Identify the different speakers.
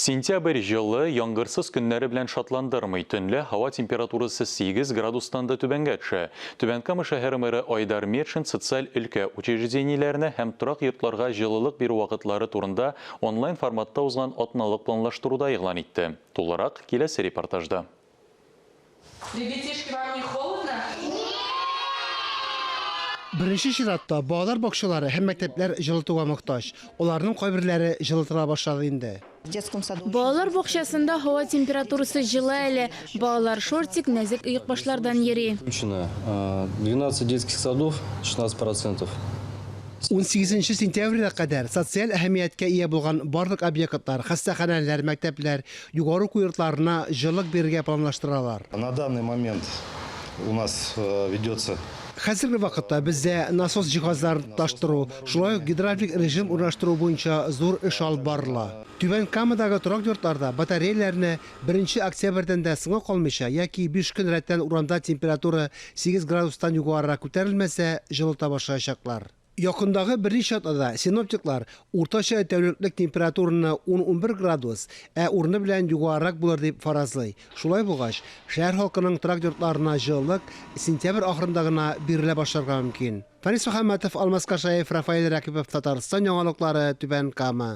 Speaker 1: Сентябрь жылы яңгырсыз күннәре белән шатландырмый, төнле һава температурасы 8 градустан да түбәнгә төшә. Түбән-Кама шәһәре мэры Айдар Метшин социаль өлкә учреждениеләренә һәм торак йортларга җылылык бирү вакытлары турында онлайн форматта узган атналык планлаштыруда игълан итте. Тулырак киләсе репортажда.
Speaker 2: Ребятишки, вам не холодно?
Speaker 3: Birinci şiratda bağlar bakışları hem məktəblər жылытуға muhtaç. Onların kayberləri жылытыла başladı indi.
Speaker 4: Балалар бокчасында hava температурасы жылы әле. Балалар шортик, нәзік ұйық башлардан ери.
Speaker 5: 12 детских садов, 16%.
Speaker 3: 18 sentyabrə qədər sosial əhəmiyyətə ие bulğan bardıq obyektlər, xəstəxanələr, məktəblər, yuqarı yurtlarına жылылıq birgə planlaşdırırlar.
Speaker 6: На данный момент у нас ведется
Speaker 3: Hazırki vaqtda bizdə nasos cihazlarını taşdırı, şulay gidravlik rejim uğraşdırı boyunca zor iş alıb barıla. Түбән-Камадағы торак йортларда батареяларны 1 октябрьдән дә сыңа калмыйча яки 5 көн рәттән урамда температура 8 градустан югарырак күтәрелмәсә, жылыта башлаячаклар. Yakındагы берничә атнада синоптиклар уртача тәүлеклек температураны 10-11 градус, урыны белән югарырак булыр дип фаразлый. Шулай булгач, шәһәр халкының торак йортларына җылылык сентябрь ахырында гына бирелә башларга мөмкин. Фанис Мөхәммәтов, Алмаз Кашаев, Рафаэль Ракипов, Татарстан яңалыклары, Түбән Кама.